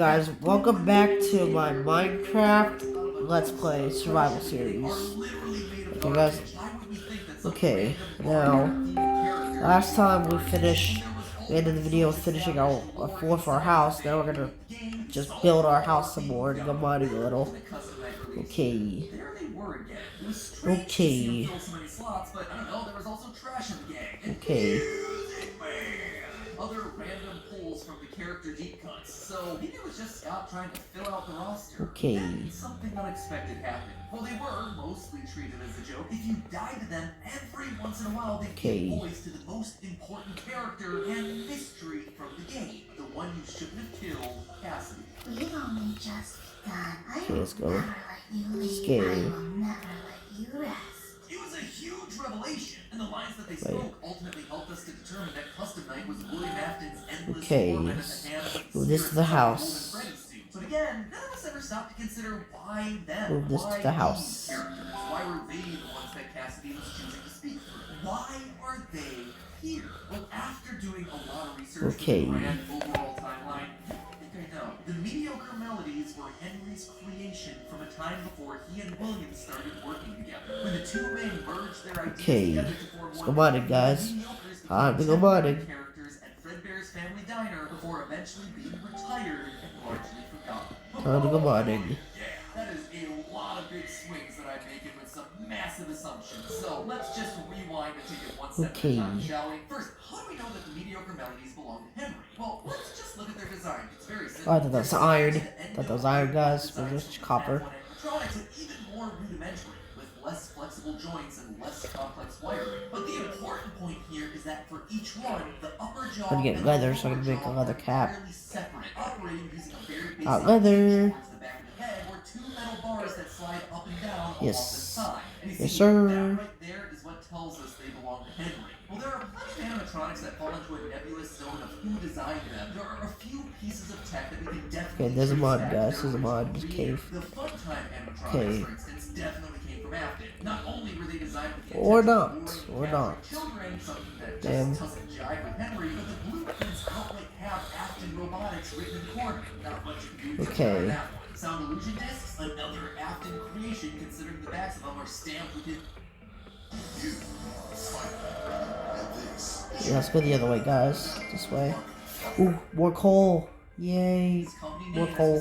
guys, welcome back to my Minecraft Let's Play Survival Series. Okay guys, okay, now, last time we ended the video finishing our floor for our house. Now we're gonna just build our house some more and go mining a little. Okay. Okay. Okay. Other random pulls from the character deep cuts, so maybe it was just Scott trying to fill out the roster. Okay. Then something unexpected happened. Well, they were mostly treated as a joke. If you died to them every once in a while, they give voice to the most important character and mystery from the game. The one you shouldn't have killed, Cassidy. We've only just begun. Okay, let's go. Never let you leave. Scary. I will never let you rest. It was a huge revelation, and the lines that they spoke ultimately helped us to determine that Custom Night was William Afton's endless torment at the hands of Move this to the house. But again, none of us ever stopped to consider why them. Move this to the house. These characters? Why were they the ones that Cassidy was choosing to speak through? Why are they here? Well, after doing a lot of research for the grand overall timeline, I think I know. The mediocre melodies were Henry's creation from a time before he and William started working together. When the two men merged their ideas together to form let's go mining, guys. Time to go mining. Characters at Fredbear's Family Diner before eventually being retired and largely forgotten. Time to go mining. Yeah, that is a lot of big swings that I'm making with some massive assumptions. So let's just rewind and take it one step at a time, shall we? First, how do we know that the mediocre melodies belong to Henry? Well, let's just look at their design. It's very simple. Oh, I thought that was iron. Guys. It was just copper. Animatronics are even more rudimentary, with less flexible joints and less complex wiring. But the important point here is that for each one, the upper jaw I'm gonna get leather, so I can make a leather cap. separate, operating using a very basic Leather. towards the back of the head, or two metal bars that slide up and down along the Yes. side. And you Yes, see, sir. that right there is what tells us they belong to Henry. Well, there are plenty of animatronics that fall into a nebulous zone of who designed them. There are a few pieces of tech that we can definitely Okay, there's a mod, trace back guys. to There's a their mod. original Just creator. cave. The Funtime animatronics, Okay. for instance, definitely came from Afton. Not only were they designed with the Or intent not. of luring Or and not. capturing children, something that Damn. just doesn't jive with Henry, but the blueprints outright have Afton Robotics written in the corner. Not much you can do to Okay. that one. Sound illusion discs, another Afton creation, considering the backs of them are stamped with it. Yeah, let's go the other way, guys. This way. Ooh, more coal. Yay. More coal.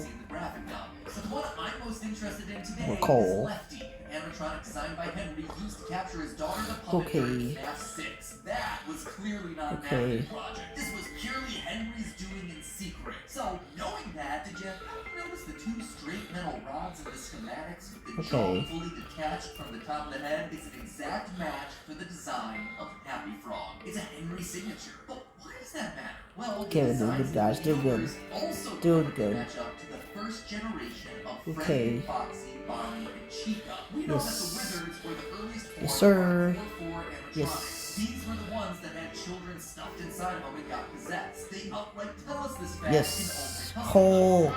So the one I'm most interested in today More coal. is Lefty, an animatronic designed by Henry used to capture his daughter the puppet during FNAF 6. That was clearly not an Afton project. This was purely Henry's doing in secret. So, knowing that, did you happen to notice the two straight metal rods in the schematics with the jaw fully detached from the top of the head? It's an exact match for the design of Happy Frog. It's a Henry signature. But why does that matter? Well, Okay, we're doing good, guys. Doing good. Doing good. Match up to the first generation of Okay. Freddy, Foxy, Bonnie, and Chica. We know that the Wizards were the earliest Yes, sir. four Yes. These were the ones that had children stuffed inside of them and got possessed. They outright tell us this fact Yes. in Ultimate Coal.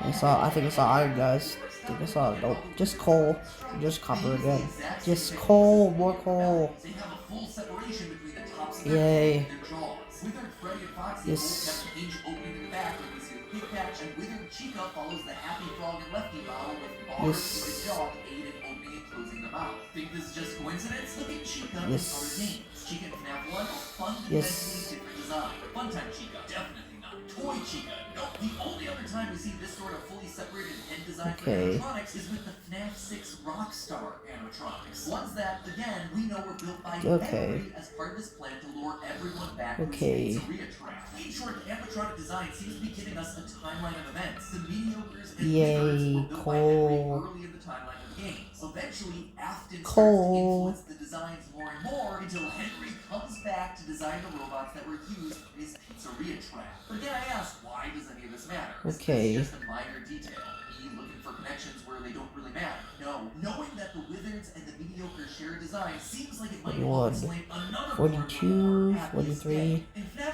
I think I saw iron, guys. I think I saw, nope, just coal. Just copper again. Just coal. More coal. They have a full separation between the tops of Yay. their jaws. Withered Freddy and Foxy Yes. both have the hinge opening in the back where we see the pig patch, and Withered Chica follows the Happy Frog and Lefty model with bars Yes. in the jaw to aid in opening and closing the mouth. Think this is just coincidence? Look at Chica Yes. with other names. Chica and FNAF 1, fundamentally Yes. different design. Funtime Chica, definitely not. Toy Chica, nope. The only other time we see this sort of fully separated head design for animatronics is with the FNAF 6 Rockstar animatronics. Ones that, again, we know were built by Henry as part of his plan to lure everyone back to the pizzeria trap. In short, animatronic design seems to be giving us a timeline of events. The mediocres and wizards were built by Henry early in the timeline of the game. Eventually, Afton starts to influence the designs more and more until Henry comes back to design the robots that were used in his pizzeria trap. But again, I ask, why does any of this matter? Okay. It's just a minor detail. Me looking for connections where they don't really matter. No, knowing that the Wizards and the mediocre share a design seems like it might help explain another 42, 43,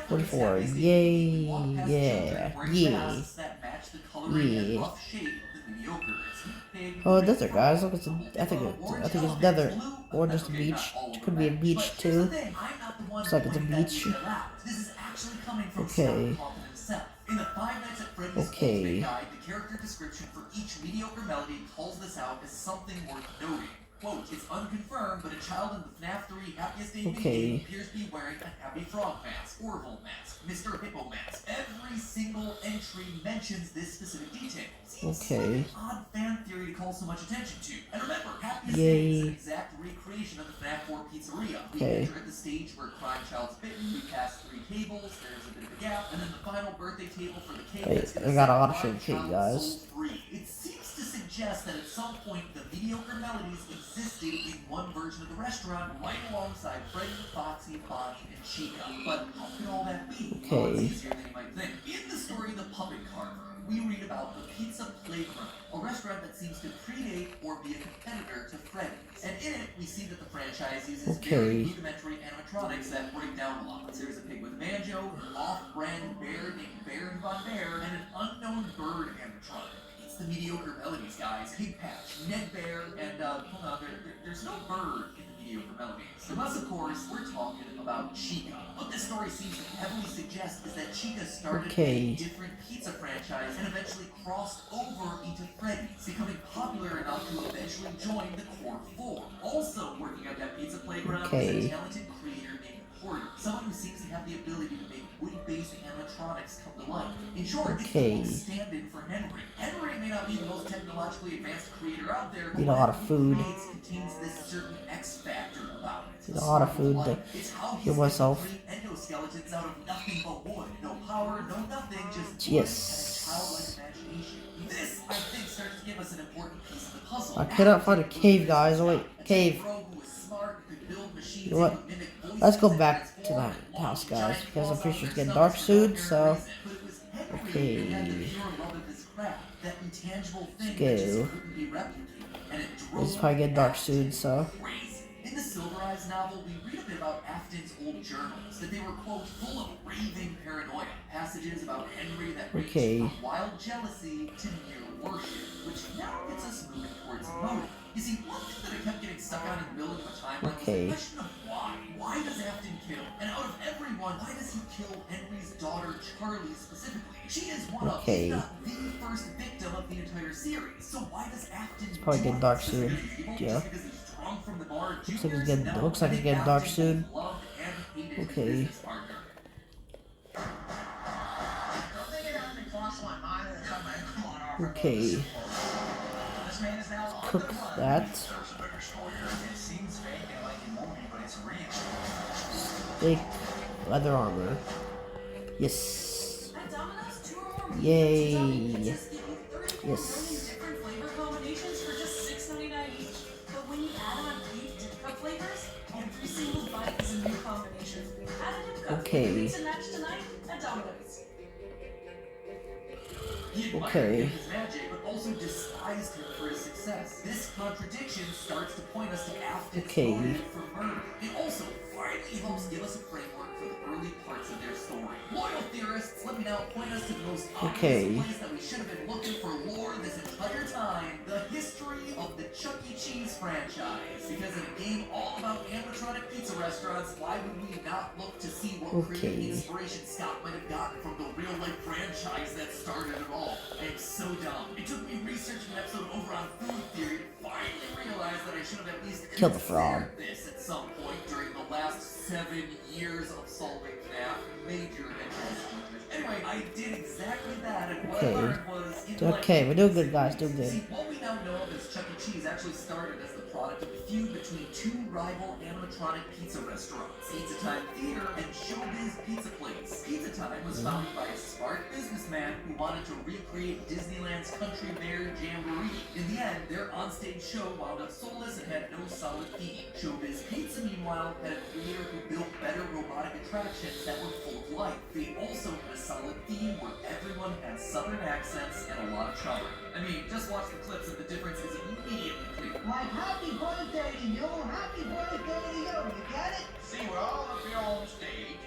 44. Yay. Yeah. Yeah. Yeah. Oh, desert, guys. Look, I think it's desert, or just a beach. It could be a beach too. Looks like it's a beach. Okay. In the Five Nights at Freddy's Okay. Ultimate Guide, the character description for each mediocre melody calls this out as something worth noting. Quote, it's unconfirmed, but a child in the FNAF 3 Happiest Day Okay. minigame appears to be wearing a Happy Frog mask, Orville mask, Mr. Hippo mask. Every single entry mentions this specific detail. Seems Okay. like an odd fan theory to call so much attention to. And remember, Happiest Yay. Day is an exact recreation of the FNAF 4 pizzeria. We Okay. enter at the stage where Crime Child's bitten, we pass 3 tables, there's a bit of a gap, and then the final birthday table for the cake that's I gonna got a set lot of Crime shit cake, Child guys. Soul free. It seems to suggest that at some point the mediocre melodies existed in one version of the restaurant right alongside Freddy, Foxy, Bonnie, and Chica. But how could all that be? Well, it's Okay. easier than you might think. In the story The Puppet Carver, we read about the Pizza Playground, a restaurant that seems to predate or be a competitor to Freddy's. And in it, we see that the franchise uses very Okay. rudimentary animatronics that break down a lot. There's a pig with a banjo, an off-brand bear named Baron Von Bear, and an unknown bird animatronic. It's the mediocre melodies, guys. Pig Patch, Ned Bear, and hold on, there's no bird in the mediocre melodies. Unless, of course, we're talking about Chica. What this story seems to heavily suggest is that Chica started Okay. a different pizza franchise and eventually crossed over into Freddy's, becoming popular enough to eventually join the core four. Also working at that pizza playground is Okay. a talented creator named Porter, someone who seems to have the ability to make wood-based animatronics come to life. In short, Okay. it's a stand-in for Henry. Henry may not be the most technologically advanced creator out there, but Eat a lot of what he food. creates contains this certain X factor about it. Eat a lot of food to It's how he's heal able to myself. create endoskeletons out of nothing but wood. No power, no nothing, just wood Yes. and a childlike imagination. This, I think, starts to give us an important piece of the puzzle. I cannot find a cave, guys. Oh, wait, cave. You know what? Let's go back to that house, guys, because I'm pretty sure it's getting dark soon, so... Okay. Let's go. It's probably getting dark soon, so... In the Silver Eyes novel, we read a bit about Afton's old journals, that they were, quote, full of raving paranoia, passages about Henry that ranged Okay. from wild jealousy to near worship, which now gets us moving towards motive. You see, one thing that I kept getting stuck on in the building of a timeline Okay. was the question of why. Why does Afton kill? And out of everyone, why does he kill Henry's daughter, Charlie, specifically? She is one of, Okay. if not the first victim of the entire series. So why does Afton probably getting dark Just soon. because he's evil? Yeah. Just because he's drunk from the bar? Looks like it's Juniors? getting- No, looks like I it's think getting dark Afton soon. loved and hated his Okay. business partner. Okay. Cook that. Steak, leather armor. Yes. At Domino's, 2 or more meat Yay. pizzas can just give you 34 Yes. million different flavor combinations for just $6.99 each. But when you add on beef dip cup flavors, every single bite is a new combination. Add a dip cup. Okay. Mix and match tonight at Domino's. He admired Okay. his magic, but also despised him for his success. This contradiction starts to point us to Afton's Okay. motive for murder. It also finally helps give us a framework for the early parts of their story. Loyal theorists, let me now point us to the most Okay. obvious place that we should have been looking for lore this entire time: the history of the Chuck E. Cheese franchise. Because in a game all about animatronic pizza restaurants, why would we not look to see what creative Okay. inspiration Scott might have gotten from the real-life franchise that started it all? I am so dumb. It took me researching an episode over on food theory to finally realize that I should have at least Kill the frog. considered this at some point during the last 7 years of solving FNAF major adventures. Anyway, I did exactly that, and what I Okay. learned was... Okay, we're doing good, guys. Doing See, good. what we now know of as Chuck E. Cheese actually started as the product of a feud between two rival animatronic pizza restaurants, Pizza Time Theater and Showbiz Pizza Place. Pizza Time was founded by a smart businessman who wanted to recreate Disneyland's Country Bear Jamboree. In the end, their onstage show wound up soulless and had no solid theme. Showbiz Pizza, meanwhile, had a creator who built better robotic attractions that were full of life. They also had a solid theme where everyone had southern accents and a lot of charm. I mean, just watch the clips and the difference is immediately clear. Like happy birthday to you, happy birthday to you. You get it? See, we're all up here on stage,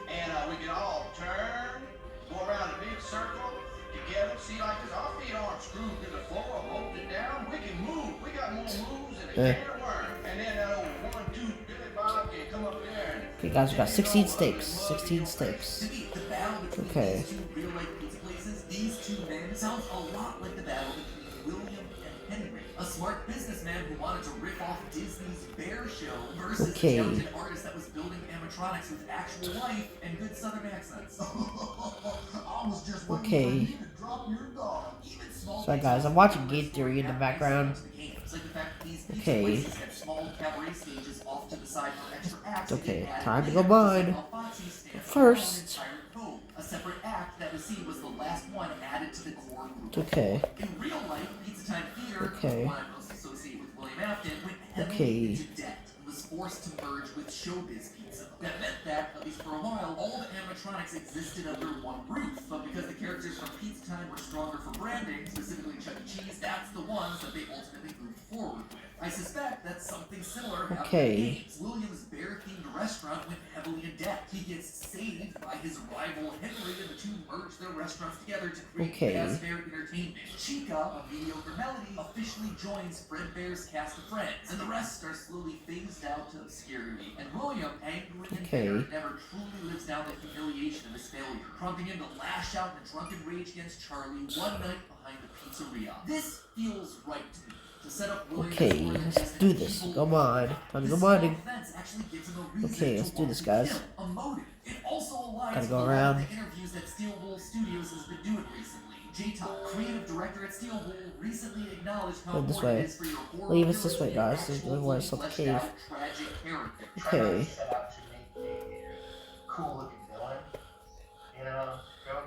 and we can all turn, go around a big circle together. See, like this, our feet aren't screwed to the floor, bolted down. We can move. We got more moves than a can of worm. And then that old 1, 2, Billy Bob can come up there and Okay, guys, we got 16 steaks. 16 steaks. To me, the battle between Okay. these two real-life pizza It sounds a lot like the battle between William and Henry, a smart businessman who wanted to rip off Disney's Bear Show versus Okay. a talented artist that was building animatronics with actual life and good southern accents. I was just waiting Okay. for you to drop your dog. Even small Sorry things guys, I'm like watching Game Theory in the background. like the fact that these Okay. places had small cabaret stages off to the side for extra acts. Okay, Added time to later, go mine. just like Alfonsi stands First. alone in Pirate Cove, a separate act that was seen was the last one added to the core group. Okay. In real life, Pizza Time Theater, Okay. the one I most associate with William Afton, went heavily Okay. into debt and was forced to merge with Showbiz Pizza. That meant that, at least for a while, all the animatronics existed under one roof, but because the characters from Pizza Time were stronger for branding, specifically Chuck E. Cheese, that's the ones that they ultimately moved forward with. I suspect that something similar happened Okay. in games. William's bear-themed restaurant went heavily in debt. He gets saved by his rival Henry, and the two merge their restaurants together to create Okay. Fazbear Entertainment. Chica, a mediocre melody, officially joins Fredbear's cast of friends, and the rest are slowly phased out to obscurity. And William, angry and Okay. bitter, never truly lives down the humiliation of his failure, prompting him to lash out in a drunken rage against Charlie one night behind the pizzeria. This feels right to me. To set up William's Okay, story let's as an do this. evil Come on. villain. Time to This go mining. small offense actually gives him a reason Okay, to let's do want this, to guys. kill, a motive. It also aligns Gotta go with a lot around. of the interviews that Steel Wool Studios has been doing recently. J-Top, creative director at Steel Wool, recently acknowledged how Go this important way. it is for your horror Leave us this villains way, to be guys. There's actual, no way it's fully not the fleshed cave. out, tragic characters. Try not Okay. to set out to make a cool looking villain. You know,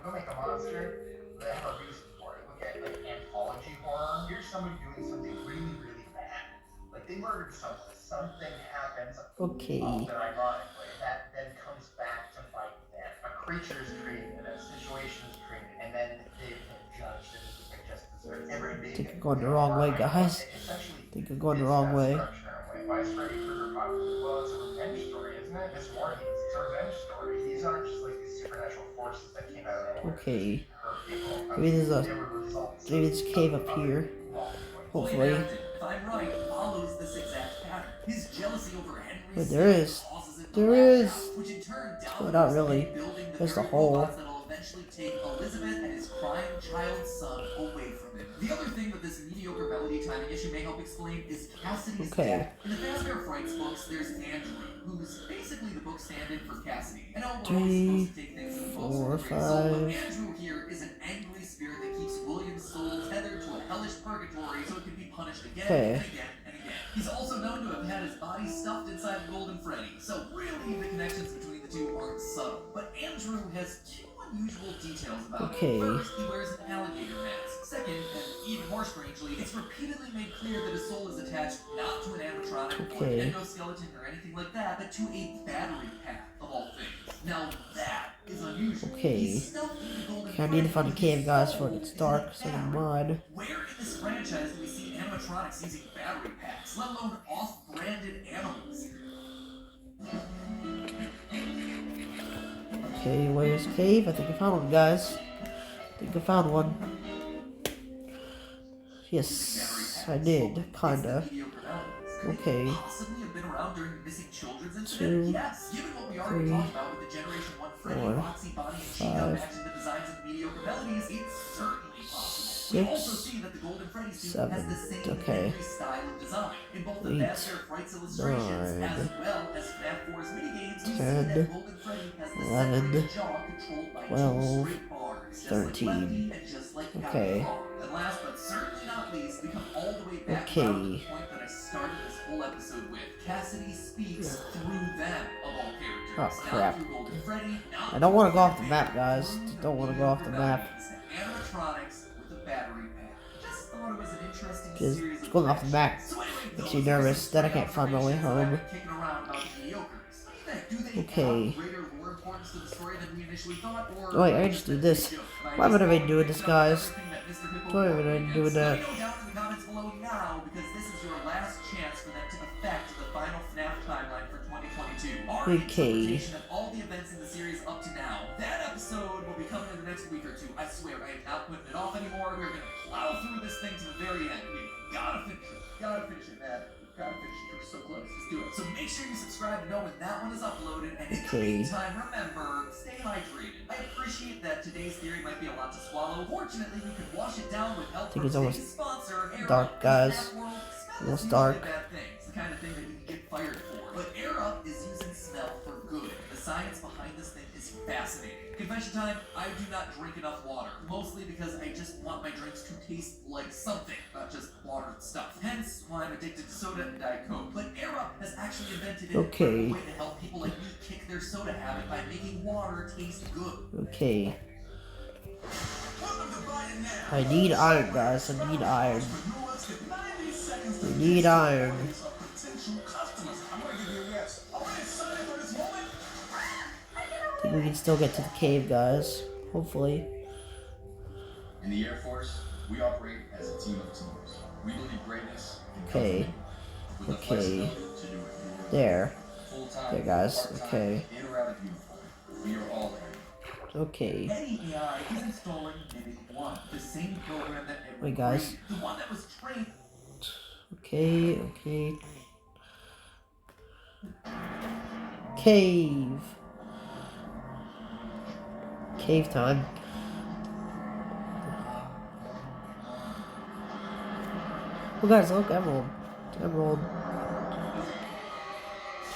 go make a monster. They have a reason for it. Look at like anthology horror. Here's somebody doing something really, really bad. Like they murdered someone. Something happens. Okay. Often ironically, that then comes back to bite them. A creature is created, a situation is created, and then they've been judged and it just deserves every big. Think you're going the wrong way, guys. Think you're going the wrong way. Why is Freddy Krueger popular? Well, it's a revenge story, isn't it? It's Morty. It's a revenge story. These aren't just like these supernatural forces that came out of nowhere. Okay. Hurt people. Maybe there's a They were results. maybe there's a cave up here. Hopefully. William Afton, if I'm right, follows this exact pattern. His jealousy over Henry's But there is. causes it to There lash is. out, which in turn Well, not really. building the There's the very hole. robots that'll eventually take Elizabeth and his crying child son away from him. The other thing that this mediocre melody timing issue may help explain is Cassidy's Okay. death. In the Fazbear Frights books, there's Andrew, who's basically the book stand-in for Cassidy. I know we're always supposed to take things in the books Four, with a grain of salt, but five. Andrew here is an angry spirit that keeps William's soul tethered to a hellish purgatory so it can be punished again Okay. and again and again. He's also known to have had his body stuffed inside a Golden Freddy, so really the connections between the two aren't subtle. But Andrew has two unusual details about Okay. him. First, he wears an alligator mask. Second, and even more strangely, it's repeatedly made clear that his soul is attached not to an animatronic or Okay. an endoskeleton or anything like that, but to a battery pack of all things. Now that is unusual. Okay. He's stuffed in the Golden Okay, I need to find a Freddy, cave, guys, his before it soul gets is dark, in a so I can battery. mod. Where in this franchise do we see animatronics using battery packs, let alone off-branded animals? Okay, where's the cave? I think I found one, guys. I think I found one. Yes, I did, kinda. Okay. Possibly have been around during the missing children's Two, incident? Yes. Given what we already three, talked about with the Generation 1 Freddy, four, Roxy, Bonnie, and Chica five, matching the designs of mediocre melodies, it's certainly possible. We also six, see that the Golden Freddy suit seven, has the same okay. Henry style of design. In both the Eight, Fazbear Frights illustrations nine, as well as FNAF 4's minigames, we see 10, that Golden Freddy has the 11, separated jaw controlled by 12, two straight bars, just 13. like Lefty and just like Okay. Guy Fawkes. And last but certainly not least, we come all the way back Okay. around to the point that I started this whole episode with. Cassidy speaks through them of all characters. Oh, crap. Not through Golden Freddy, not I don't want to go through off the map, guys. through Just don't want to go off the map. Animatronics with a battery pack. Just thought it was an interesting Just series of going off the map facts. So anyway, makes those you are nervous. some Then I can't find my way observations that I've home. been kicking around about the mediocres. What do you think? Do they Okay. have greater lore importance to the story than we initially thought, or Oh, wait, I just do this. Why would I be doing this, guys? Why would I be doing that? Let me know down in the comments below now, because this is your last chance for them to affect the final FNAF timeline for 2022. Our Okay. interpretation of all the events in the series up to now. That episode will be coming in the next week or two. I swear, I am not putting it off anymore. We're gonna plow through this thing to the very end. We've gotta finish it. Gotta finish it, man. Gotta finish it. You're so close. Let's do it. So make sure you subscribe to know when that one is uploaded. And in the Okay. meantime, remember, stay hydrated. I appreciate that today's theory might be a lot to swallow. Fortunately, we can wash it down with help think from it's almost today's sponsor, Air dark, Up. guys. Snap World. Smell Almost is dark. usually a bad thing. It's the kind of thing that you can get fired for. But Air Up is using smell for good. The science behind this thing is fascinating. Confession time, I do not drink enough water. Mostly because I just want my drinks to taste like something, not just water stuff. Hence why I'm addicted to soda and Diet Coke. But Air Up has actually invented an Okay. incredible way to help people like me kick their soda habit by making water taste good. Okay. Welcome to Buy It Now. I need iron, guys. I need iron. Entrepreneurs get 90 seconds to We need iron. of potential customers. I'm gonna give you a yes. Are we excited for this moment? I think we can still get to the cave, guys. Hopefully. In the Air Force, we operate as a team of teams. We believe greatness can come Okay. from with the Okay. flexibility to do it There. full-time, There, guys. part-time, Okay. in or out of uniform. We are all in. Okay. Any AI is installing Mimic 1, the same program that every Wait, guys. brain- the one that was trained. Okay. Okay. Cave. Cave time. Oh, guys, look, emerald. Emerald. Too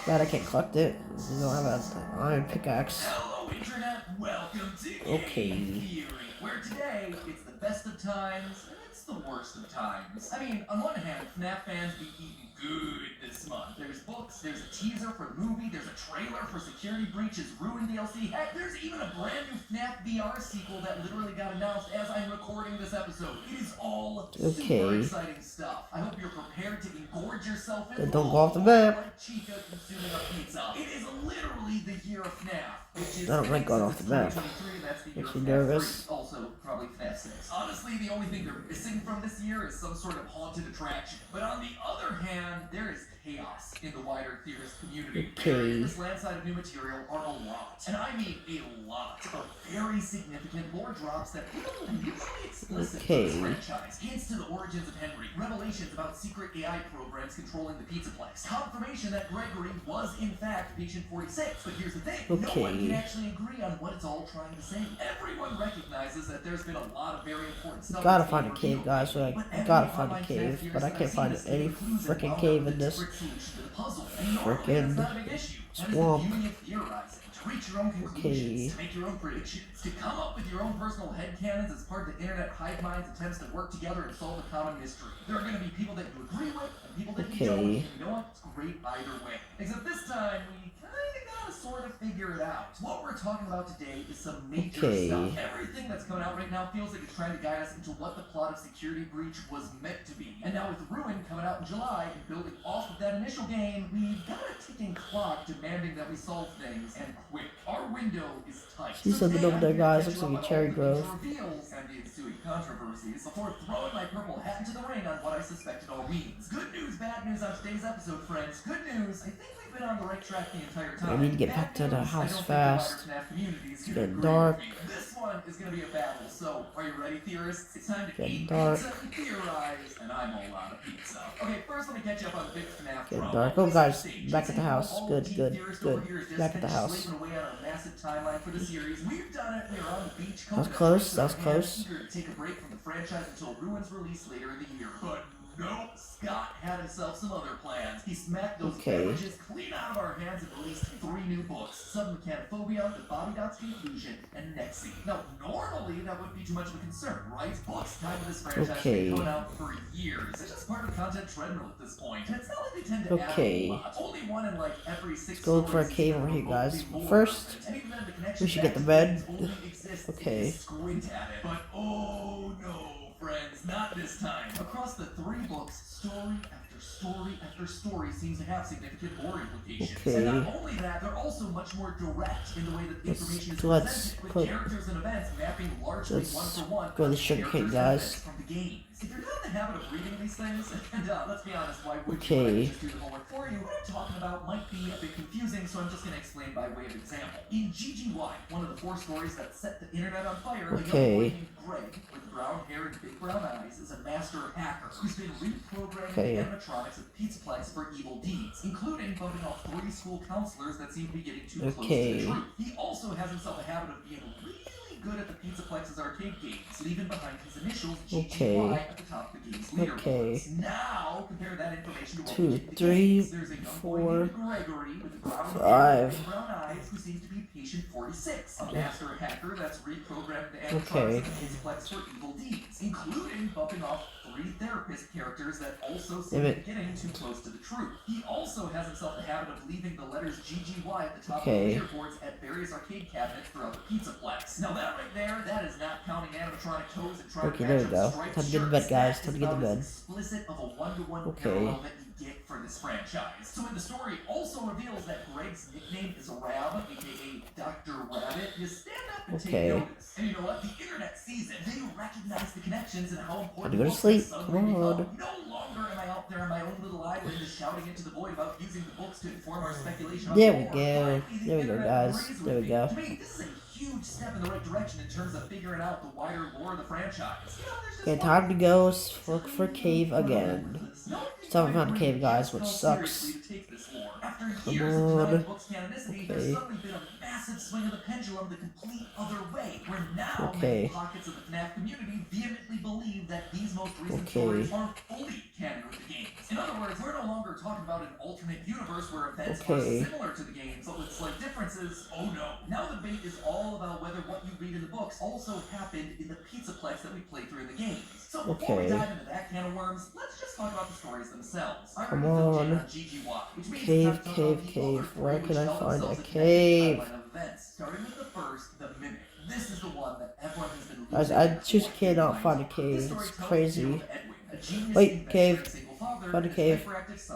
bad I can't collect it. We don't have an iron pickaxe. Hello, Internet. Welcome to Okay. Game Theory, where today it's the best of times and it's the worst of times. I mean, on one hand, FNAF fans be eating good this month. There's books, there's a teaser for a movie, there's a trailer for Security Breach's Ruin DLC. Heck, there's even a brand new FNAF VR sequel that literally got announced as I'm recording this episode. It is all super Okay. exciting stuff. I hope you're prepared to engorge yourself in Then don't go off the map. like Chica consuming a pizza. It is literally the year of FNAF, which is I don't like going off the map. 2023, that's the year Makes of me FNAF nervous. 3, also probably FNAF 6. Honestly, the only thing they're missing from this year is some sort of haunted attraction. But on the other hand, there is chaos in the wider theorist community. Okay. This landslide of new material are a lot, and I mean a lot, of very significant lore drops that people are usually explicit Okay. for this franchise. Hints to the origins of Henry, revelations about secret AI programs controlling the Pizzaplex, confirmation that Gregory was in fact Patient 46. But here's the thing, no one Okay. can actually agree on what it's all trying to say. Everyone recognizes that there's been a lot of very important stuff. Gotta that's find a being cave, revealed. guys. I But gotta every find a online cave, fan but I theorist can't I've find seen any has given clues and freaking wound cave up in with a this trick solution to the puzzle. And normally frickin' that's not a big issue. That is swamp. the beauty of theorizing. To reach your own conclusions, to make your own predictions, to come up with your own personal headcanons as part of the internet hive mind's attempts to work together and solve a common mystery. There are going to be people that you agree with and people that you don't. Okay. And you know what? It's great either way. Except this time, we kind of gotta sort of figure it out. What we're talking about today is some major Okay. stuff. Everything that's coming out right now feels like it's trying to guide us into what the plot of Security Breach was meant to be. And now with Ruin coming out in July and building off of that initial game, we've got a ticking clock demanding that we solve things and quick. Our window is tight. See something today over there, I'm here to guys. catch Looks you like up a on cherry all the grove. major reveals and the ensuing controversies before throwing my purple hat into the ring on what I suspect it all means. Good news, bad news on today's episode, friends. Good news, I think we've been on the right track the entire time. I need to get Bad back to the news, I house don't think fast. the wider FNAF community is It's gonna getting agree dark. with me. This one is gonna be a battle, so are you ready, theorists? It's time to Getting eat dark. pizza and theorize, and I'm all out of pizza. Okay, first let me catch you up on the big FNAF Getting drama. dark. Oh, guys, Stage. back at the house. All Good, team good, theorists good. over here is just Back at the finished house. slaving away on a massive timeline for the series. We've done it. We are on the beach. That was coconut close, trees that was in hand, close. Eager to take a break from the franchise until Ruin's release later in the year. But no, Scott had himself some other plans. He smacked those Okay. beverages clean out of our hands and released 3 new books: Submechanophobia, The Bobby Dots Conclusion, and Nexi. Now, normally that wouldn't be too much of a concern, right? Books tied to this franchise have Okay. been coming out for years. It's just part of the content treadmill at this point. And it's not like they tend to Okay. add a lot. Only one in like every 6 Let's go look for a stories cave is over here, remotely guys. more First, relevant. And even then, the connection we should back get the to bed. things only exists if Okay. you squint at it. But oh no, friends, not this time. Across the 3 books, story after story after story seems to have significant lore implications. Okay. And not only that, they're also much more direct in the way that the information is let's presented, with put- characters and events mapping largely let's one-for-one go to the to sugar cane, characters and guys. events from the games. If you're not in the habit of reading these things, and let's be honest, why would Okay. you? Just do the homework for story what I'm talking about might be a bit confusing, so I'm just going to explain by way of example. In GGY, one of the 4 stories that set the internet on fire, a young boy named Greg, with brown hair and big brown eyes, is a master hacker who's been reprogramming the animatronics of Pizzaplex for evil deeds, including bumping off 3 school counselors that seem to be getting too close to the truth. He also has himself a habit of being really good at the Pizzaplex's arcade games, leaving behind his initials GGY at the top of the game's leaderboards. Now, compare that information to 2, 3, there's a young 4, boy named Gregory with brown 5. hair and brown eyes who seems to be patient 46, a master hacker that's reprogrammed the animatronics of the Pizzaplex for evil deeds, including bumping off 3 therapist characters that also seem to be getting too close to the truth. He also has himself a habit of leaving the letters GGY at the top of the leaderboards at various arcade cabinets throughout the Pizzaplex. Now that right there, that is not counting animatronic toes and trying to there we match go. up striped Time to get to shirts. bed, guys. That Time to is get to about as bed. explicit of a one-to-one parallel that you get for this franchise. So in the story also reveals that Greg's nickname is Rab, aka Dr. Rabbit. You stand up and take notice. And you know what? The internet sees it. They recognize the connections and how important Go to sleep. books have Come suddenly on. become. No longer am I out there on my own little island just shouting into the void about using the books to inform our speculation on There the we war. go. The There we go, internet guys. agrees with There we me. go. To me, this is a huge step in the right direction in terms of figuring out the wider lore of the franchise. You know, there's just Okay, time to go look for cave again. Still haven't found a cave, guys, which sucks. After Come years of on. denying books canonicity, there's suddenly been a massive swing of the pendulum the complete other way, where now many pockets of the FNAF community vehemently believe that these most recent stories aren't fully canon with the games. In other words, we're no longer talking about an alternate universe where events are similar to the games, but with slight differences. Oh no. Now the debate is all about whether what you read in the books also happened in the Pizzaplex that we played through in the games. So before we dive into that can of worms, let's just talk about the stories themselves. Come on. Cave. Where can I find a cave? Starting with the first, the Mimic. This is the one that everyone has been Guys, I just cannot find a cave. It's crazy. Wait, cave. Found a cave.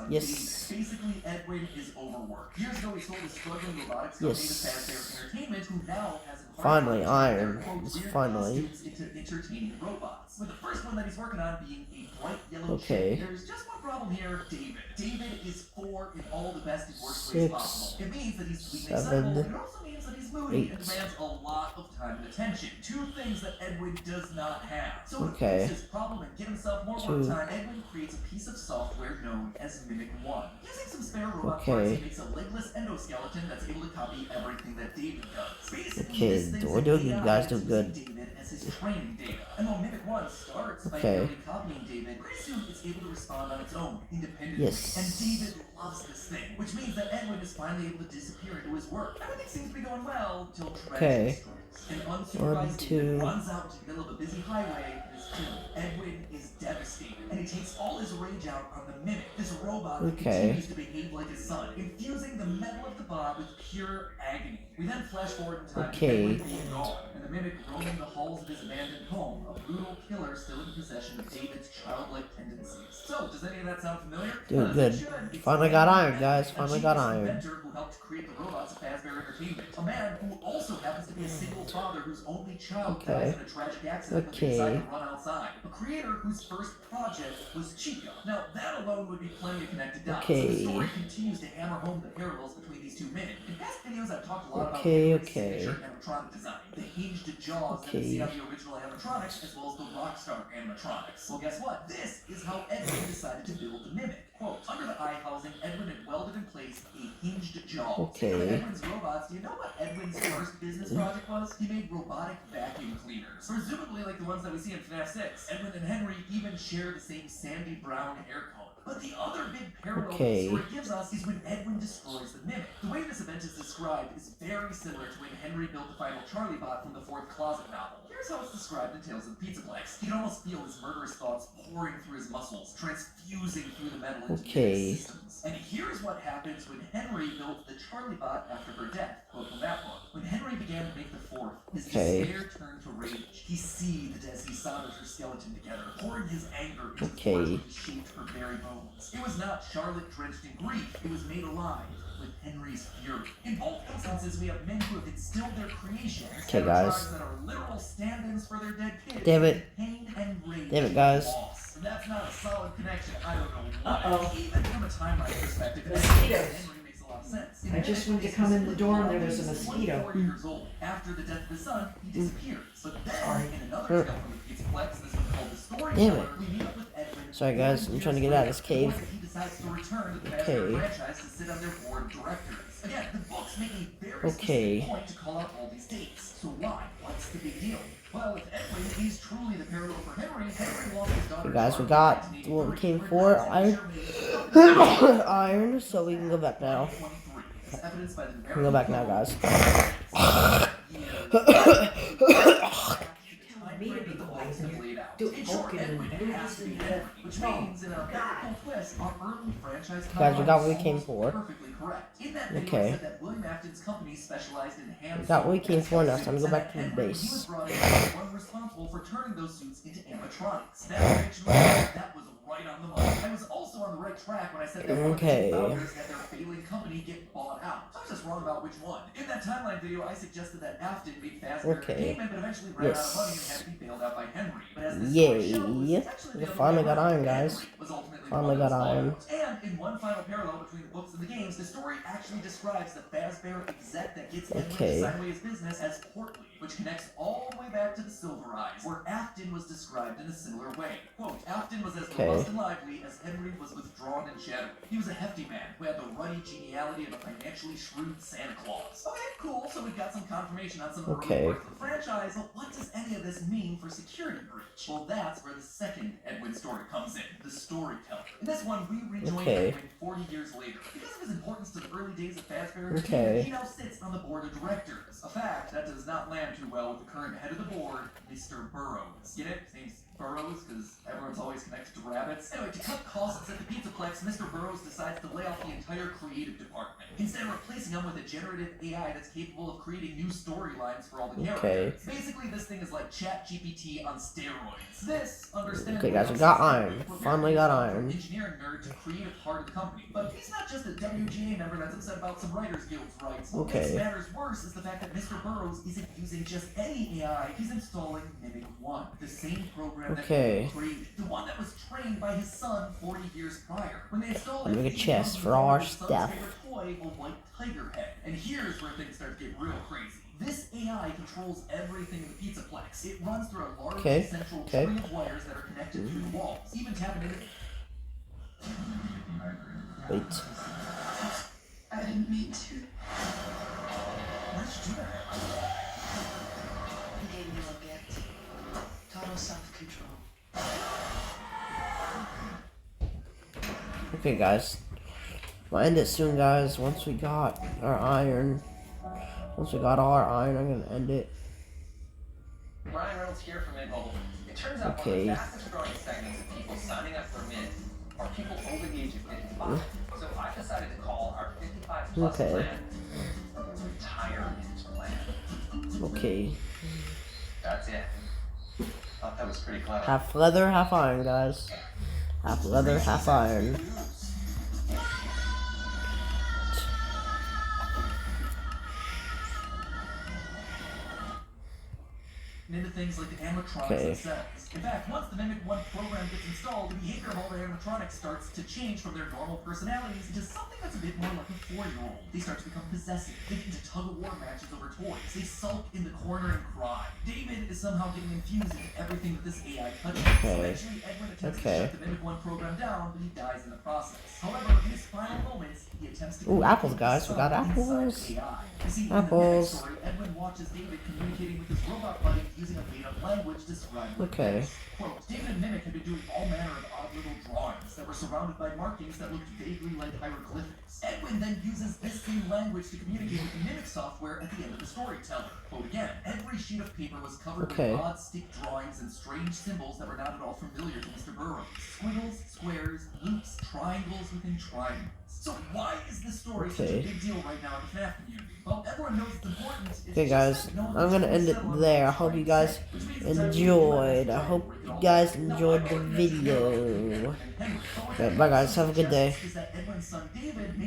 Yes. Basically, Edwin is overworked. Years ago, he sold his struggling robotics company to Fazbear Entertainment, who now has finally iron. It's finally. into entertaining robots. With the first one that he's working on being a bright yellow chip. There's just one problem here, David. David is 4 in all the best and worst ways possible. It means that he's weakly excitable, and it also means that he's moody and demands a lot of time and attention. 2 things that Edwin does not have. So to fix his problem and get himself more work time, Edwin creates a piece of software known as Mimic 1. Using some spare robot parts, he makes a legless endoskeleton that's able to copy everything that David does. Basically, this thing's we're doing good, guys. Doing good. David as his training data. And while Mimic 1 starts by merely copying David, pretty soon it's able to respond on its own, independently. And David loves this thing, which means that Edwin is finally able to disappear into his work. Everything seems to be going well till tragedy strikes. An unsupervised David runs out into the middle of a busy highway and is killed. Edwin is devastated, and he takes all his rage out on the Mimic, this robot that continues to behave like his son, infusing the metal of the bot with pure agony. We then flash forward in time to Edwin being gone, and the Mimic roaming the halls of his abandoned home, a brutal killer still in possession of David's childlike tendencies. So, does any of that sound familiar? Doing good. Finally got iron, guys. Finally got iron. Who helped create the robots at Fazbear Entertainment. A man who also happens to be a single father whose only child dies in a tragic accident when they decide to run outside. A creator whose first project was Chica. Now, that alone would be plenty to connect the dots. So the story continues to hammer home the parallels between these 2 men. In past videos, I've talked a lot about Edwin's signature animatronic design. The hinged jaws that we see on the original animatronics, as well as the Rockstar animatronics. Well, guess what? This is how Edwin decided to build the Mimic. Quote, under the eye housing, Edwin had welded in place a hinged jaw. Edwin's robots, do you know what Edwin's first business project was? He made robotic vacuum cleaners. Presumably like the ones that we see in FNAF 6. Edwin and Henry even share the same sandy brown hair color. But the other big parallel the story gives us is when Edwin destroys the Mimic. The way this event is described is very similar to when Henry built the final Charlie bot from the 4th Closet novel. Here's how it's described in Tales of the Pizzaplex. You can almost feel his murderous thoughts pouring through his muscles, transfusing through the metal into his systems. And here's what happens when Henry built the Charlie bot after her death. Quote from that book. When Henry began to make the 4th, his despair turned to rage. He seethed as he soldered her skeleton together, pouring his anger into the flesh that shaped her very bones. It was not Charlotte drenched in grief, it was made alive with Henry's fury. In both instances, we have men who have instilled their creations, guys, that are literal stand-ins for their dead kids. Damn it. Pain and rage. Damn it, guys. That's not a solid connection. I don't know what. Even from a timeline perspective, Mosquitoes. Henry makes a lot of sense. I just went to come in the door and there was a mosquito. 24 years old. After the death of his son, he disappears. But then, Sorry. in another tale from the Pizza Plex, this one called The Damn Storyteller, it. we meet up with Edwin. Sorry, guys, I'm trying to get out of this cave. He decides to return to the Okay. Fazbear franchise to sit on their board of directors. Again, the books make a very Okay. specific point to call out all these dates. So why? What's the big deal? Well, if Edwin is truly the parallel for Henry, Henry lost his daughter. Okay, guys, we got what we came for. for. Iron, so we can go back now. We can go back now, guys. Me to be quiet. Do which means in a powerful twist, our early franchise Guys, we got what we came for. perfectly correct. In that video, Okay. I said that William Afton's company specialized in hand We got what we came for now, suits, so I'm gonna go back to the and Henry, base. He was brought in as the one responsible for turning those suits into animatronics. That originally, that was right on the money. I was also on the right track when I said that one of the Okay. two founders had their failing company get bought out. I was just wrong about which one. In that timeline video, I suggested that Afton made Fazbear Okay. game, but eventually ran out Yes. of money and had to be bailed out by Henry. But as the Yay. story shows, it's actually We the other finally way got around. iron, guys. Henry was ultimately Finally the one got that was iron. bought out. And in one final parallel between the books and the games, the story actually describes the Fazbear exec that gets Henry Okay. to sign away his business as Portly, which connects all the way back to the Silver Eyes, where Afton was described in a similar way. Quote, Afton was as Okay. robust and lively as Henry was withdrawn and shadowy. He was a hefty man who had the ruddy geniality of a financially shrewd Santa Claus. Okay, cool, so we've got some confirmation on some of the Okay. early parts of the franchise, but what does any of this mean for security breach? Well, that's where the second Edwin story comes in, the storyteller. In this one, we rejoin Okay. Edwin 40 years later. Because of his importance to the early days of Fazbear, Okay. he now sits on the board of directors. A fact that does not land too well with the current head of the board, Mr. Burrows. Get it? His name's Burrows because everyone's always connected to rabbits. Anyway, to cut costs at the Pizzaplex, Mr. Burrows decides to lay off the entire creative department, instead of replacing them with a generative AI that's capable of creating new storylines for all the characters. Basically, this thing is like ChatGPT on steroids. This, understandably, Okay, guys, we got iron. Finally got iron. Engineering nerd to creative part of the company. But he's not just a WGA member that's upset about some Writers Guild's rights. What makes Okay. matters worse is the fact that Mr. Burrows isn't using just any AI. He's installing Mimic 1, the same program Okay. that he created. The one that was trained by his son 40 years prior. When they installed Let me it, make a he chest found for all our his son's stuff. favorite toy, a white tiger head. And here's where things start to get real crazy. This AI controls everything in the Pizzaplex. It runs through a large Okay, central okay. tree of wires that are connected through the walls, even tapping into Wait. I didn't mean to. Why did you do that? He gave me a gift. Total self-control. Okay, guys. We'll end it soon, guys. Once we got our iron. Once we got all our iron, I'm gonna end it. Ryan Reynolds here from Mint-Mobile. It turns out one of Okay. the fastest growing segments of people signing up for Mint are people over the age of 55. So I decided to call our 55 plus Okay. plan retirement plan. Okay. That's it. Thought that was pretty clever. Half leather, half iron, guys. Half leather, half iron. into things like the animatronics Okay. themselves. In fact, once the Mimic 1 program gets installed, the behavior of all the animatronics starts to change from their normal personalities into something that's a bit more like a 4-year-old. They start to become possessive. They get into tug-of-war matches over toys. They sulk in the corner and cry. David is somehow getting infused into everything that this AI touches. So Okay. eventually, Edwin attempts Okay. to shut the Mimic 1 program down, but he dies in the process. However, in his final moments, he attempts to Ooh, communicate apples, with guys. his We son got inside apples. the AI. You see, Apples. in the Mimic story, Edwin watches David communicating with his robot buddy using a made-up language described with Okay. this. Quote, David and Mimic had been doing all manner of odd little drawings that were surrounded by markings that looked vaguely like hieroglyphics. Edwin then uses this same language to communicate with the Mimic software at the end of the storyteller. Quote again, every sheet of paper was covered Okay. with odd stick drawings and strange symbols that were not at all familiar to Mr. Burrows. Squiggles, squares, loops, triangles within triangles. So why is this story such a Okay. big deal right now in the FNAF community? Well, everyone knows it's important. It's Okay, just guys, that no one I'm gonna knows end it what's there. I going hope on, you guys which means it's time to enjoyed. I break it hope all you guys down. enjoyed Now, the I wouldn't necessarily video. recommend Henry, but what Okay, Edwin bye, guys. also Have a good day. suggests is that Edwin's son David